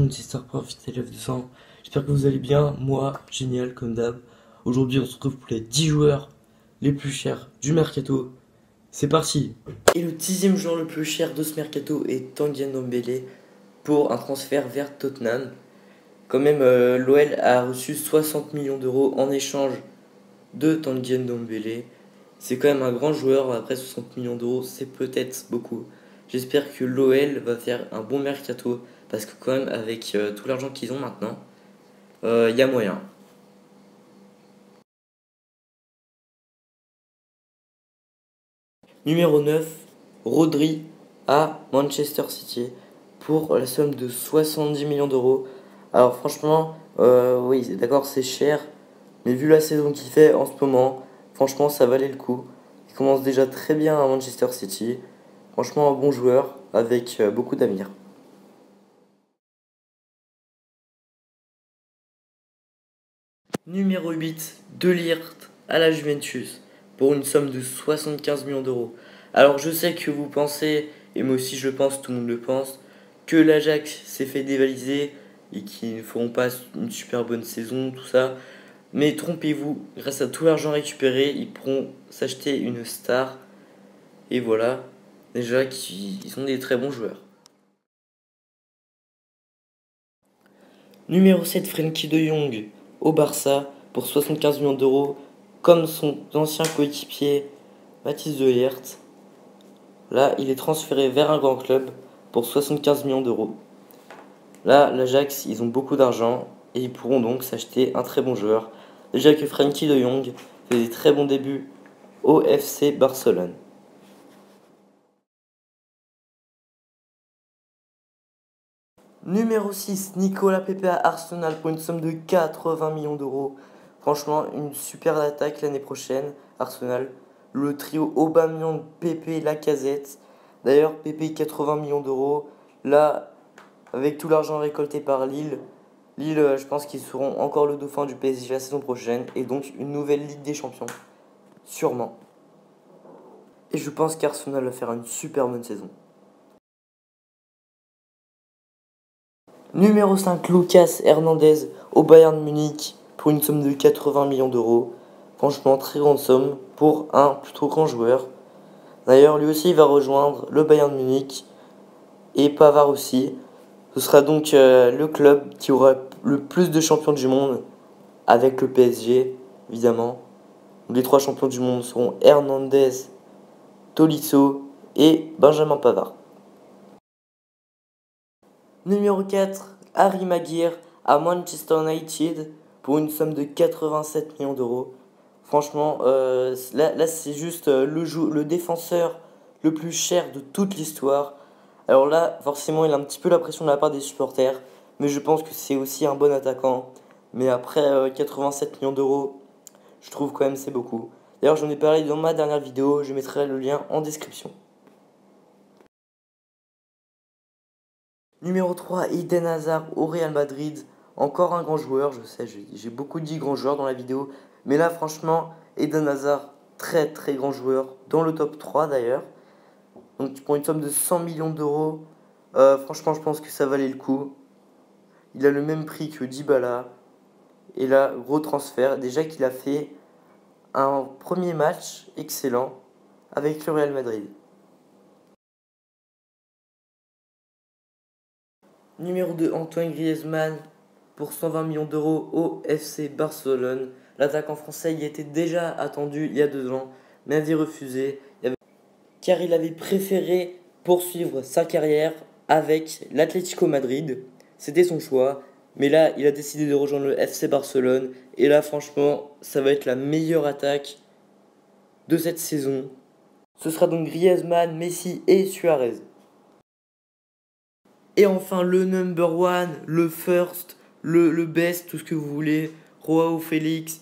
Manchester Profit élève 200. J'espère que vous allez bien. Moi, génial comme d'hab. Aujourd'hui, on se retrouve pour les 10 joueurs les plus chers du mercato. C'est parti. Et le 10e joueur le plus cher de ce mercato est Tanguy Ndombele pour un transfert vers Tottenham. Quand même, l'OL a reçu 60 millions d'euros en échange de Tanguy Ndombele. C'est quand même un grand joueur. Après 60 millions d'euros, c'est peut-être beaucoup. J'espère que l'OL va faire un bon mercato parce que quand même avec tout l'argent qu'ils ont maintenant, il y a moyen. Numéro 9, Rodri à Manchester City pour la somme de 70 millions d'euros. Alors franchement, oui, d'accord, c'est cher, mais vu la saison qu'il fait en ce moment, franchement, ça valait le coup. Il commence déjà très bien à Manchester City. Franchement, un bon joueur avec beaucoup d'avenir. Numéro 8, De Ligt à la Juventus pour une somme de 75 millions d'euros. Alors je sais que vous pensez, et moi aussi je le pense, tout le monde le pense, que l'Ajax s'est fait dévaliser et qu'ils ne feront pas une super bonne saison, tout ça. Mais trompez-vous, grâce à tout l'argent récupéré, ils pourront s'acheter une star. Et voilà, déjà qu'ils sont des très bons joueurs. Numéro 7, Frenkie de Jong au Barça pour 75 millions d'euros, comme son ancien coéquipier Mathis de Ligt. Là, il est transféré vers un grand club pour 75 millions d'euros. Là, l'Ajax, ils ont beaucoup d'argent et ils pourront donc s'acheter un très bon joueur. Déjà que Frenkie de Jong fait des très bons débuts au FC Barcelone. Numéro 6, Nicolas Pepe à Arsenal pour une somme de 80 millions d'euros. Franchement, une super attaque l'année prochaine, Arsenal. Le trio Aubameyang, Pepe, Lacazette. D'ailleurs, Pepe 80 millions d'euros. Là, avec tout l'argent récolté par Lille, je pense qu'ils seront encore le dauphin du PSG la saison prochaine. Et donc une nouvelle Ligue des Champions. Sûrement. Et je pense qu'Arsenal va faire une super bonne saison. Numéro 5, Lucas Hernandez au Bayern Munich pour une somme de 80 millions d'euros. Franchement, très grande somme pour un plutôt grand joueur. D'ailleurs, lui aussi il va rejoindre le Bayern Munich et Pavard aussi. Ce sera donc le club qui aura le plus de champions du monde avec le PSG, évidemment. Les trois champions du monde seront Hernandez, Tolisso et Benjamin Pavard. Numéro 4, Harry Maguire à Manchester United pour une somme de 87 millions d'euros. Franchement, là c'est juste le défenseur le plus cher de toute l'histoire. Alors là, forcément, il a un petit peu la pression de la part des supporters, mais je pense que c'est aussi un bon attaquant. Mais après 87 millions d'euros, je trouve quand même c'est beaucoup. D'ailleurs, j'en ai parlé dans ma dernière vidéo, je mettrai le lien en description. Numéro 3, Eden Hazard au Real Madrid. Encore un grand joueur, je sais, j'ai beaucoup dit grand joueur dans la vidéo. Mais là, franchement, Eden Hazard, très très grand joueur, dans le top 3 d'ailleurs. Donc pour une somme de 100 millions d'euros, franchement, je pense que ça valait le coup. Il a le même prix que Dybala. Et là, gros transfert. Déjà qu'il a fait un premier match excellent avec le Real Madrid. Numéro 2, Antoine Griezmann pour 120 millions d'euros au FC Barcelone. L'attaquant français y était déjà attendu il y a 2 ans, mais avait refusé car il avait préféré poursuivre sa carrière avec l'Atlético Madrid. C'était son choix, mais là il a décidé de rejoindre le FC Barcelone. Et là franchement, ça va être la meilleure attaque de cette saison. Ce sera donc Griezmann, Messi et Suarez. Et enfin, le number one, le first, le best, tout ce que vous voulez, Joao Félix,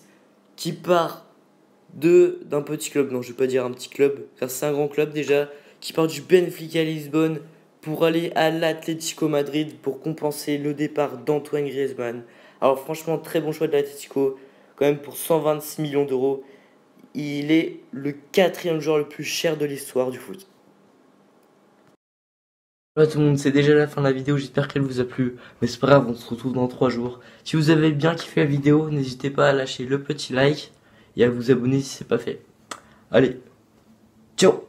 qui part d'un petit club, non, je vais pas dire un petit club, car c'est un grand club déjà, qui part du Benfica Lisbonne pour aller à l'Atlético Madrid pour compenser le départ d'Antoine Griezmann. Alors, franchement, très bon choix de l'Atlético, quand même pour 126 millions d'euros. Il est le 4e joueur le plus cher de l'histoire du foot. Voilà tout le monde, c'est déjà la fin de la vidéo, j'espère qu'elle vous a plu. Mais c'est pas grave, on se retrouve dans 3 jours. Si vous avez bien kiffé la vidéo, n'hésitez pas à lâcher le petit like et à vous abonner si c'est pas fait. Allez, ciao!